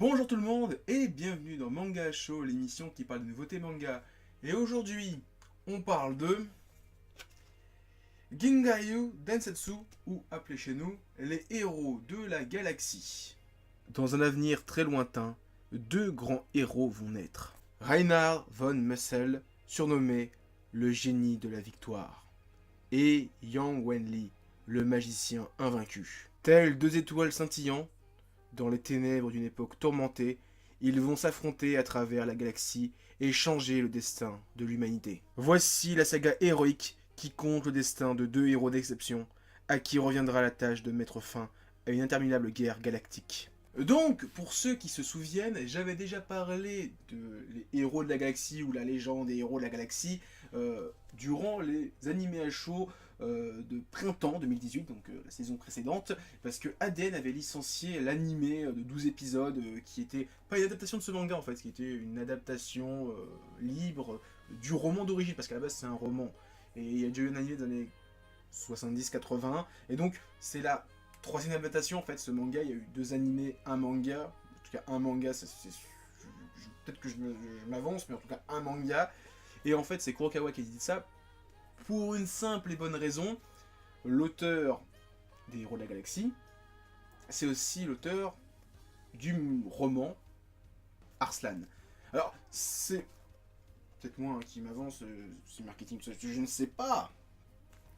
Bonjour tout le monde et bienvenue dans Manga Show, l'émission qui parle de nouveautés manga. Et aujourd'hui, on parle de Gingayu Densetsu, ou appelé chez nous les héros de la galaxie. Dans un avenir très lointain, deux grands héros vont naître. Reinhard von Mussel, surnommé le génie de la victoire, et Yang Wenli, le magicien invaincu. Tels deux étoiles scintillantes, dans les ténèbres d'une époque tourmentée, ils vont s'affronter à travers la galaxie et changer le destin de l'humanité. Voici la saga héroïque qui compte le destin de deux héros d'exception, à qui reviendra la tâche de mettre fin à une interminable guerre galactique. Donc, pour ceux qui se souviennent, j'avais déjà parlé de les héros de la galaxie ou la légende des héros de la galaxie durant les animés à chaud de printemps 2018, donc la saison précédente, parce que ADN avait licencié l'animé de 12 épisodes qui était pas une adaptation de ce manga en fait, qui était une adaptation libre du roman d'origine, parce qu'à la base c'est un roman, et il y a déjà eu un animé des années 70-80, et donc c'est la troisième adaptation en fait. Ce manga, il y a eu deux animés, un manga, en tout cas un manga, peut-être que je m'avance, mais en tout cas un manga, et en fait c'est Kurokawa qui a dit ça, pour une simple et bonne raison. L'auteur des Héros de la Galaxie, c'est aussi l'auteur du roman Arslan. Alors, c'est peut-être moi qui m'avance, c'est marketing, je ne sais pas.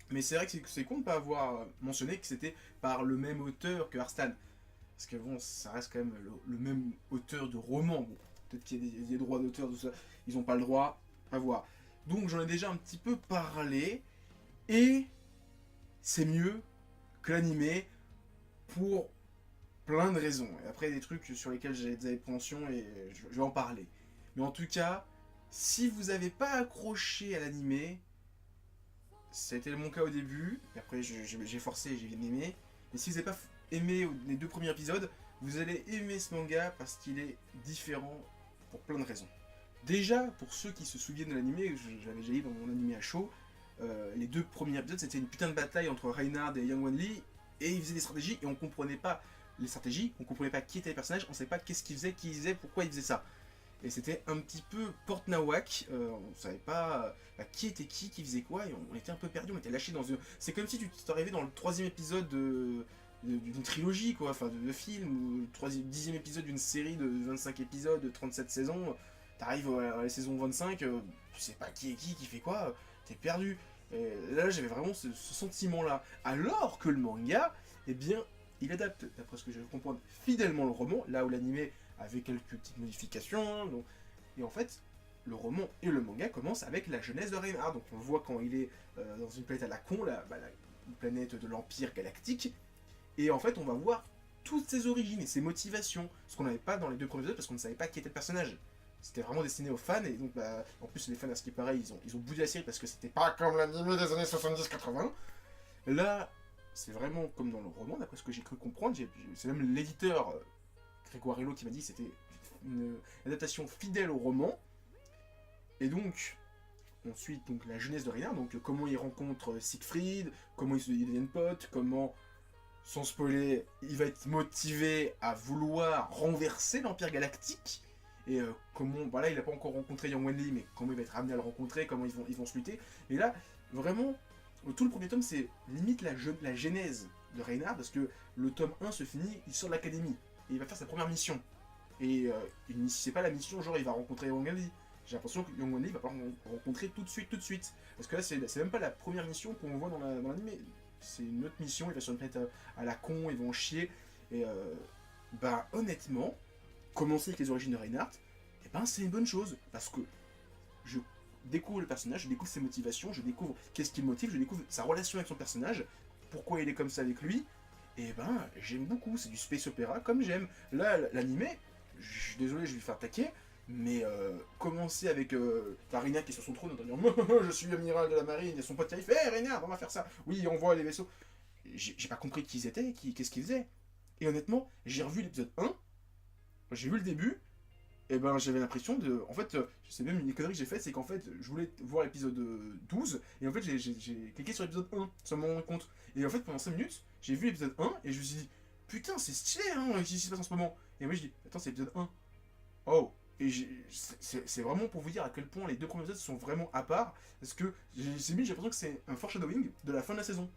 Mais c'est vrai que c'est con de ne pas avoir mentionné que c'était par le même auteur que Arslan. Parce que bon, ça reste quand même le même auteur de roman. Bon, peut-être qu'il y a des droits d'auteur, tout ça. Ils n'ont pas le droit, à voir. Donc j'en ai déjà un petit peu parlé. Et c'est mieux que l'animé pour plein de raisons. Et après, des trucs sur lesquels j'ai des appréhensions et je vais en parler. Mais en tout cas, si vous n'avez pas accroché à l'animé, c'était mon cas au début, et après j'ai forcé et j'ai bien aimé. Et si vous n'avez pas aimé les deux premiers épisodes, vous allez aimer ce manga parce qu'il est différent pour plein de raisons. Déjà, pour ceux qui se souviennent de l'animé, j'avais déjà dit dans mon animé à chaud, les deux premiers épisodes c'était une putain de bataille entre Reinhard et Yang Wenli, et ils faisaient des stratégies et on comprenait pas les stratégies, on comprenait pas qui étaient les personnages, on savait pas qu'est-ce qu'ils faisaient, qui ils faisaient, pourquoi ils faisaient ça. Et c'était un petit peu porte-nawak, on savait pas qui était qui faisait quoi, et on était un peu perdu, on était lâché dans une... C'est comme si tu t'arrivais dans le troisième épisode d'une trilogie, quoi, enfin de film, ou le 10e épisode d'une série de 25 épisodes, de 37 saisons, t'arrives à la saison 25, tu sais pas qui est qui fait quoi, t'es perdu. Et là j'avais vraiment ce sentiment-là. Alors que le manga, eh bien, il adapte, d'après ce que je comprends, fidèlement le roman, là où l'animé avait quelques petites modifications. Donc... Et en fait, le roman et le manga commencent avec la jeunesse de Reinhard. Donc on le voit quand il est dans une planète à la con, une planète de l'Empire galactique. Et en fait, on va voir toutes ses origines et ses motivations. Ce qu'on n'avait pas dans les deux premiers épisodes parce qu'on ne savait pas qui était le personnage. C'était vraiment destiné aux fans. Et donc, en plus, les fans, à ce qui paraît, ils ont boudé la série parce que c'était pas comme l'anime des années 70-80. Là, c'est vraiment comme dans le roman, d'après ce que j'ai cru comprendre. C'est même l'éditeur Grégoire Hello qui m'a dit que c'était une adaptation fidèle au roman. Et donc, ensuite, donc, la jeunesse de Reinhard, donc comment il rencontre Siegfried, comment ils deviennent potes, comment, sans spoiler, il va être motivé à vouloir renverser l'Empire Galactique. Et comment, voilà, il n'a pas encore rencontré Yang Wenli, mais comment il va être amené à le rencontrer, comment ils vont se lutter. Et là, vraiment, tout le premier tome, c'est limite la genèse de Reinhard, parce que le tome 1 se finit, il sort de l'académie, et il va faire sa première mission. Et c'est pas la mission, genre il va rencontrer Yang Wenli. J'ai l'impression que Yang Wenli va pas le rencontrer tout de suite. Parce que là, c'est même pas la première mission qu'on voit dans l'anime. C'est une autre mission, il va sur une planète à la con, ils vont en chier. Et honnêtement, commencer avec les origines de Reinhardt, et c'est une bonne chose. Parce que je découvre le personnage, je découvre ses motivations, je découvre qu'est-ce qui le motive, je découvre sa relation avec son personnage, pourquoi il est comme ça avec lui. Et j'aime beaucoup, c'est du space opéra comme j'aime. Là, l'animé, je suis désolé, je vais lui faire taquer, mais commencer avec Reinhard qui est sur son trône en disant je suis amiral de la marine, et son pote qui arrive, hé Reinhard, on va faire ça. Oui, on voit les vaisseaux. J'ai pas compris qui ils étaient, qu'est-ce qu'ils faisaient. Et honnêtement, j'ai revu l'épisode 1, j'ai vu le début, et j'avais l'impression de... En fait, c'est même une connerie que j'ai faite, c'est qu'en fait, je voulais voir l'épisode 12, et en fait, j'ai cliqué sur l'épisode 1, sans m'en rendre compte. Et en fait, pendant 5 minutes, j'ai vu l'épisode 1, et je me suis dit, putain, c'est stylé, hein, ce qui se passe en ce moment. Et moi, je dis, attends, c'est l'épisode 1. Oh, et c'est vraiment pour vous dire à quel point les deux premiers épisodes sont vraiment à part, parce que j'ai l'impression que c'est un foreshadowing de la fin de la saison,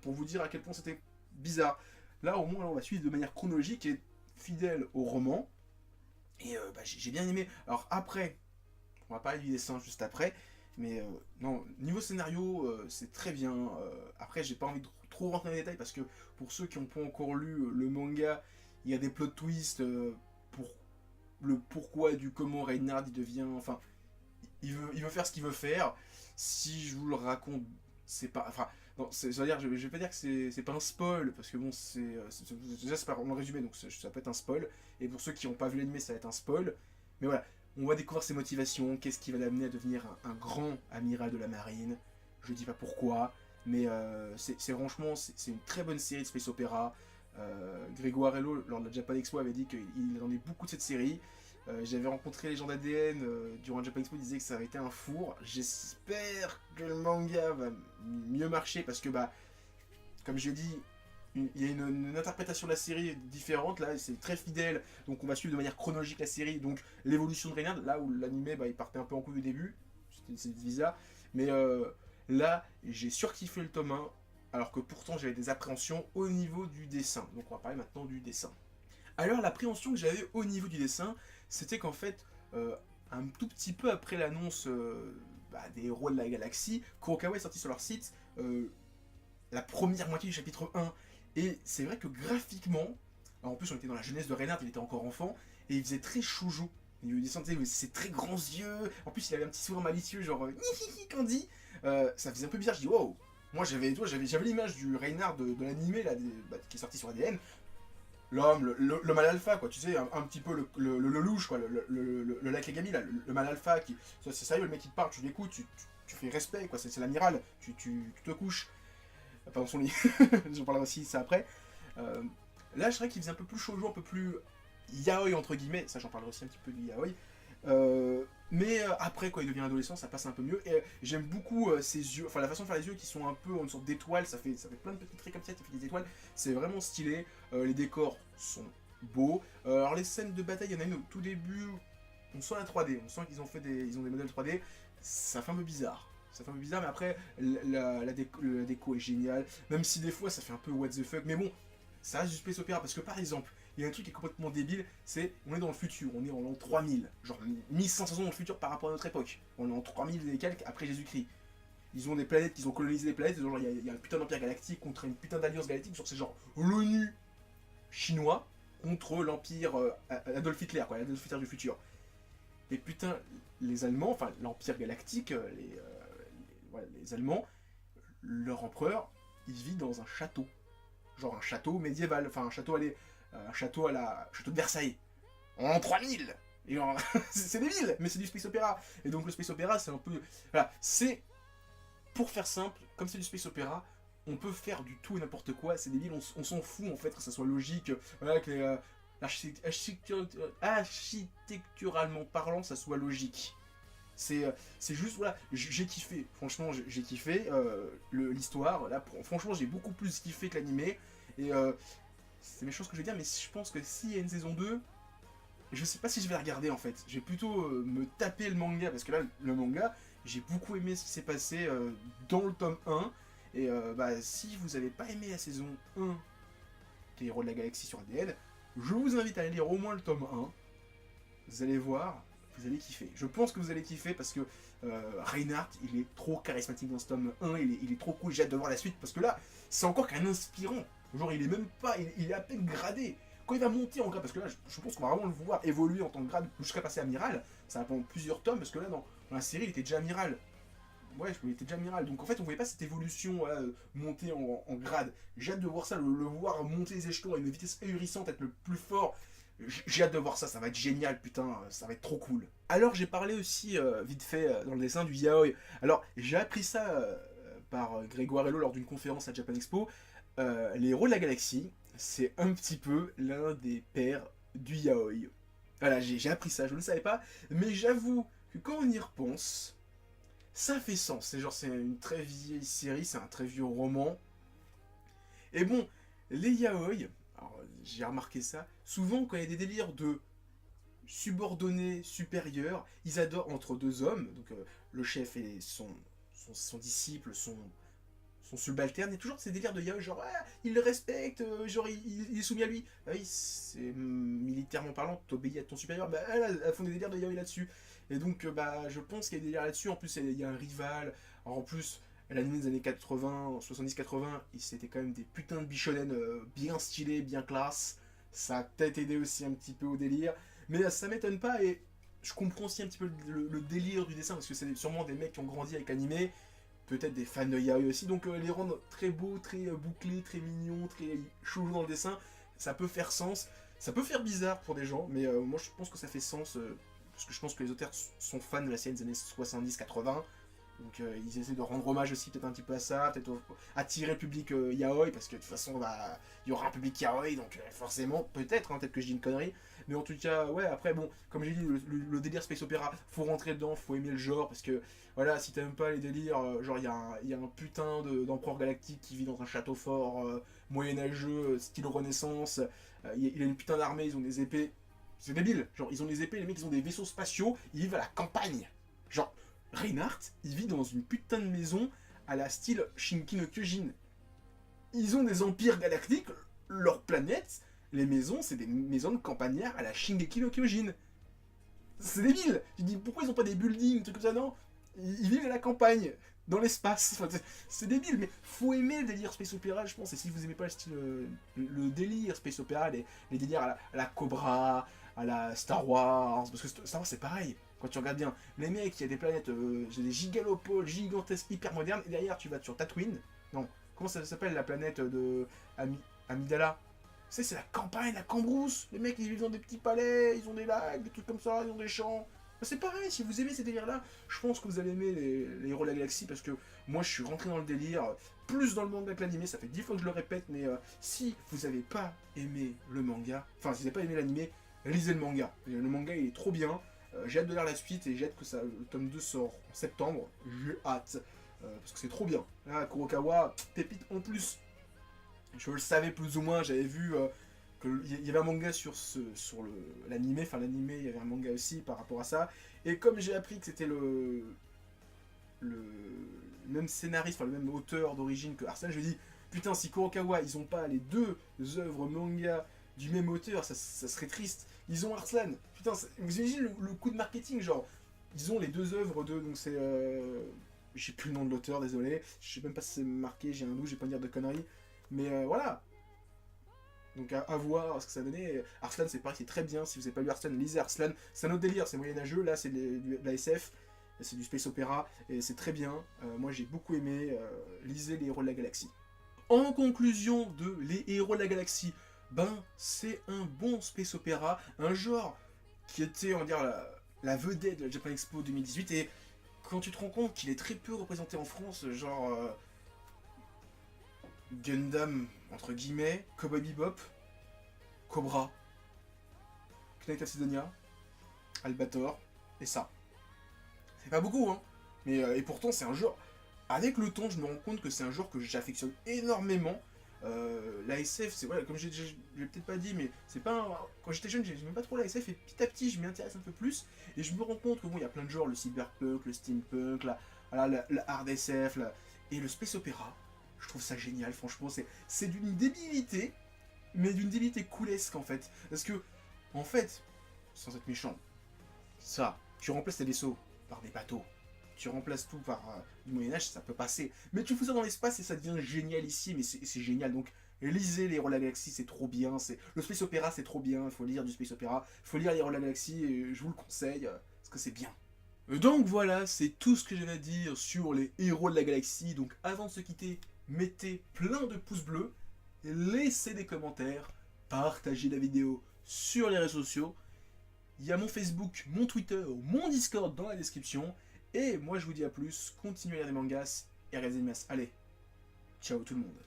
pour vous dire à quel point c'était bizarre. Là, au moins, on va suivre de manière chronologique et fidèle au roman, et j'ai bien aimé. Alors après, on va parler du dessin juste après, mais non, niveau scénario, c'est très bien. Après, j'ai pas envie de trop rentrer dans les détails, parce que pour ceux qui n'ont pas encore lu le manga, il y a des plot twists pour le pourquoi du comment Reinhard il devient. Enfin, il veut faire ce qu'il veut faire. Si je vous le raconte, c'est pas. Enfin, non, c'est-à-dire, je vais pas dire que c'est pas un spoil, parce que bon, déjà, c'est pas vraiment résumé, donc ça peut être un spoil. Et pour ceux qui n'ont pas vu l'anime, ça va être un spoil. Mais voilà, on va découvrir ses motivations, qu'est-ce qui va l'amener à devenir un grand amiral de la marine. Je dis pas pourquoi, mais franchement, c'est une très bonne série de space opéra. Grégoire Hello, lors de la Japan Expo, avait dit qu'il en est beaucoup de cette série. J'avais rencontré les gens d'ADN durant la Japan Expo, ils disaient que ça avait été un four. J'espère que le manga va mieux marcher, parce que, comme j'ai dit, il y a une interprétation de la série différente. Là, c'est très fidèle, donc on va suivre de manière chronologique la série. Donc l'évolution de Reynard, là où l'animé il partait un peu en couille au début, c'est bizarre. Mais là, j'ai surkiffé le tome 1, alors que pourtant j'avais des appréhensions au niveau du dessin. Donc on va parler maintenant du dessin. Alors l'appréhension que j'avais au niveau du dessin, c'était qu'en fait, un tout petit peu après l'annonce des héros de la galaxie, Kurokawa est sorti sur leur site la première moitié du chapitre 1. Et c'est vrai que graphiquement, alors en plus on était dans la jeunesse de Reinhardt, il était encore enfant, et il faisait très shoujo. Il descendait ses très grands yeux, en plus il avait un petit sourire malicieux, genre hihihi Candy. Ça faisait un peu bizarre, je dis wow. Moi j'avais l'image du Reinhardt de l'animé là, qui est sorti sur ADN. L'homme, le mal alpha, quoi, tu sais, un petit peu le louche, quoi, le lac Legami, là, le mal alpha, c'est sérieux, le mec qui te parle, tu l'écoutes, tu fais respect, quoi, c'est l'amiral, tu te couches, pas dans son lit, j'en parlerai aussi ça après. Là, je dirais qu'il faisait un peu plus shoujo, un peu plus yaoi, entre guillemets, ça j'en parlerai aussi un petit peu du yaoi. Mais après, quand il devient adolescent, ça passe un peu mieux. Et j'aime beaucoup ses yeux, enfin la façon de faire les yeux qui sont un peu en une sorte d'étoile, ça fait plein de petits traits comme ça, ça fait des étoiles. C'est vraiment stylé. Les décors sont beaux. Alors les scènes de bataille, il y en a une au tout début, on sent la 3D, on sent qu'ils ont des modèles 3D. Ça fait un peu bizarre. Ça fait un peu bizarre, mais après, la déco est géniale. Même si des fois, ça fait un peu what the fuck. Mais bon, ça reste du space opéra, parce que par exemple, il y a un truc qui est complètement débile, c'est on est dans le futur, on est en l'an 3000, genre 1500 ans dans le futur par rapport à notre époque. On est en 3000 et quelques après Jésus-Christ. Ils ont des planètes, ils ont colonisé des planètes, genre il y a un putain d'empire galactique contre une putain d'alliance galactique, genre c'est genre l'ONU chinois contre l'empire Adolf Hitler, quoi, l'Adolf Hitler du futur. Et putain, les Allemands, enfin l'empire galactique, les Allemands, leur empereur, il vit dans un château. Genre un château médiéval, enfin un château château de Versailles. En 3000. Et c'est débile, mais c'est du space opéra. Et donc le space opéra, c'est un peu... Voilà, c'est... Pour faire simple, comme c'est du space opéra, on peut faire du tout et n'importe quoi, c'est débile, on s'en fout en fait que ça soit logique, voilà, que architecturalement parlant, ça soit logique. C'est juste, voilà, j'ai kiffé, franchement, j'ai kiffé l'histoire, là, franchement, j'ai beaucoup plus kiffé que l'animé, et c'est mes choses que je vais dire, mais je pense que s'il y a une saison 2, je sais pas si je vais la regarder en fait, je vais plutôt me taper le manga, parce que là, le manga, j'ai beaucoup aimé ce qui s'est passé dans le tome 1, et si vous avez pas aimé la saison 1 des Héros de la Galaxie sur ADN, je vous invite à lire au moins le tome 1, vous allez voir, vous allez kiffer. Je pense que vous allez kiffer parce que Reinhardt, il est trop charismatique dans ce tome 1, il est trop cool, j'ai hâte de voir la suite parce que là, c'est encore qu'un inspirant. Genre, il est même pas, il est à peine gradé. Quand il va monter en grade, parce que là, je pense qu'on va vraiment le voir évoluer en tant que grade jusqu'à passer amiral, ça va prendre plusieurs tomes parce que là, dans la série, il était déjà amiral. Ouais, il était déjà amiral. Donc en fait, on voyait pas cette évolution monter en grade. J'ai hâte de voir ça, le voir monter les échelons à une vitesse ahurissante, être le plus fort. J'ai hâte de voir ça, ça va être génial, putain, ça va être trop cool. Alors j'ai parlé aussi, vite fait, dans le dessin du yaoi. Alors j'ai appris ça par Grégoire Hello lors d'une conférence à Japan Expo. Les Héros de la Galaxie, c'est un petit peu l'un des pères du yaoi. Voilà, j'ai appris ça, je ne le savais pas, mais j'avoue que quand on y repense, ça fait sens. C'est une très vieille série, c'est un très vieux roman. Et bon, les yaoi, alors, j'ai remarqué ça. Souvent, quand il y a des délires de subordonnés supérieurs, ils adorent entre deux hommes, donc le chef et son disciple, son subalterne, il y a toujours ces délires de yaoi, genre ah, il le respecte, genre il est soumis à lui. Ah oui, c'est militairement parlant, t'obéis à ton supérieur, bah elles font des délires de yaoi là-dessus. Et donc bah je pense qu'il y a des délires là-dessus, en plus il y a un rival, alors en plus l'anime des années 80, 70-80, c'était quand même des putains de bichonen bien stylés, bien classe, ça a peut-être aidé aussi un petit peu au délire, mais ça m'étonne pas et je comprends aussi un petit peu le délire du dessin, parce que c'est sûrement des mecs qui ont grandi avec animé, peut-être des fans de yaoi aussi, donc les rendre très beaux, très bouclés, très mignons, très chauds dans le dessin, ça peut faire sens, ça peut faire bizarre pour des gens, mais moi je pense que ça fait sens, parce que je pense que les auteurs sont fans de la série des années 70-80, donc ils essaient de rendre hommage aussi peut-être un petit peu à ça, peut-être attirer le public yaoi, parce que de toute façon bah, il y aura un public yaoi, donc forcément, peut-être, hein, peut-être que je dis une connerie, mais en tout cas, ouais, après bon, comme j'ai dit, le délire space opéra, faut rentrer dedans, faut aimer le genre, parce que voilà, si t'aimes pas les délires, genre il y a un putain d'empereur galactique qui vit dans un château fort moyenâgeux, style Renaissance, il a une putain d'armée, ils ont des épées, c'est débile, genre ils ont des épées, les mecs ils ont des vaisseaux spatiaux, ils vivent à la campagne, genre Reinhardt, il vit dans une putain de maison à la style Shinki no Kyojin. Ils ont des empires galactiques, leur planète, les maisons, c'est des maisons de campagnards à la Shingeki no Kyojin. C'est débile. Tu dis pourquoi ils ont pas des buildings, des trucs comme ça, non. Ils vivent à la campagne, dans l'espace. Enfin, c'est débile, mais faut aimer le délire space opéra, je pense. Et si vous aimez pas le style, le délire space opéra, les délires à la Cobra, à la Star Wars, parce que Star Wars c'est pareil. Quand tu regardes bien, les mecs, il y a des planètes, j'ai des gigalopoles gigantesques, hyper modernes, et derrière tu vas sur Tatooine. Non, comment ça s'appelle la planète de Amidala? C'est la campagne, la cambrousse. Les mecs, ils vivent dans des petits palais, ils ont des lacs, des trucs comme ça, ils ont des champs. Bah, c'est pareil, si vous aimez ces délires-là, je pense que vous allez aimer les héros de la galaxie, parce que moi, je suis rentré dans le délire, plus dans le manga que l'animé, ça fait 10 fois que je le répète, mais si vous n'avez pas aimé le manga, enfin, si vous n'avez pas aimé l'animé, lisez le manga. Le manga, il est trop bien. J'ai hâte de lire la suite et j'ai hâte que le tome 2 sort en septembre. J'ai hâte. Parce que c'est trop bien. Là, Kurokawa, pépite en plus. Je le savais plus ou moins, j'avais vu qu'il y avait un manga sur l'animé, enfin l'animé, il y avait un manga aussi par rapport à ça. Et comme j'ai appris que c'était le même scénariste, enfin le même auteur d'origine que Arsène, je me dis, putain, si Kurokawa, ils ont pas les deux œuvres manga du même auteur, ça serait triste. Ils ont Arslan. Putain, vous imaginez le coup de marketing, genre, ils ont les deux œuvres de, donc c'est, j'ai plus le nom de l'auteur, désolé, je sais même pas si c'est marqué, j'ai un doute, j'ai pas dire de conneries, mais voilà. Donc à voir ce que ça donnait. Arslan c'est pareil, c'est très bien, si vous n'avez pas lu Arslan, lisez Arslan, c'est un autre délire, c'est moyenâgeux, là c'est de la SF, c'est du space opéra, et c'est très bien, moi j'ai beaucoup aimé, lisez les héros de la galaxie. En conclusion de les héros de la galaxie, ben c'est un bon space opéra, un genre qui était, on va dire, la vedette de la Japan Expo 2018, et quand tu te rends compte qu'il est très peu représenté en France, genre Gundam, entre guillemets, Cowboy Bebop, Cobra, Knight of Sidonia, Albator, et ça. C'est pas beaucoup, hein, mais et pourtant c'est un genre, avec le temps je me rends compte que c'est un genre que j'affectionne énormément. La SF, c'est voilà, comme j'ai peut-être pas dit, mais c'est pas quand j'étais jeune, j'aimais pas trop la SF, et petit à petit, je m'y intéresse un peu plus, et je me rends compte que bon, il y a plein de genres, le cyberpunk, le steampunk, la hard SF, et le space opéra. Je trouve ça génial, franchement, c'est d'une débilité, mais d'une débilité coolesque en fait, parce que en fait, sans être méchant, ça, tu remplaces tes vaisseaux par des bateaux. Tu remplaces tout par du Moyen-Âge, ça peut passer. Mais tu fous ça dans l'espace et ça devient génial ici, mais c'est génial. Donc, lisez les héros de la galaxie, c'est trop bien. Le space opéra, c'est trop bien. Il faut lire du space opéra. Il faut lire les héros de la galaxie, et je vous le conseille, parce que c'est bien. Donc voilà, c'est tout ce que j'avais à dire sur les héros de la galaxie. Donc avant de se quitter, mettez plein de pouces bleus, laissez des commentaires, partagez la vidéo sur les réseaux sociaux. Il y a mon Facebook, mon Twitter, mon Discord dans la description. Et moi je vous dis à plus, continuez à lire des mangas et à regarder des masses. Allez, ciao tout le monde.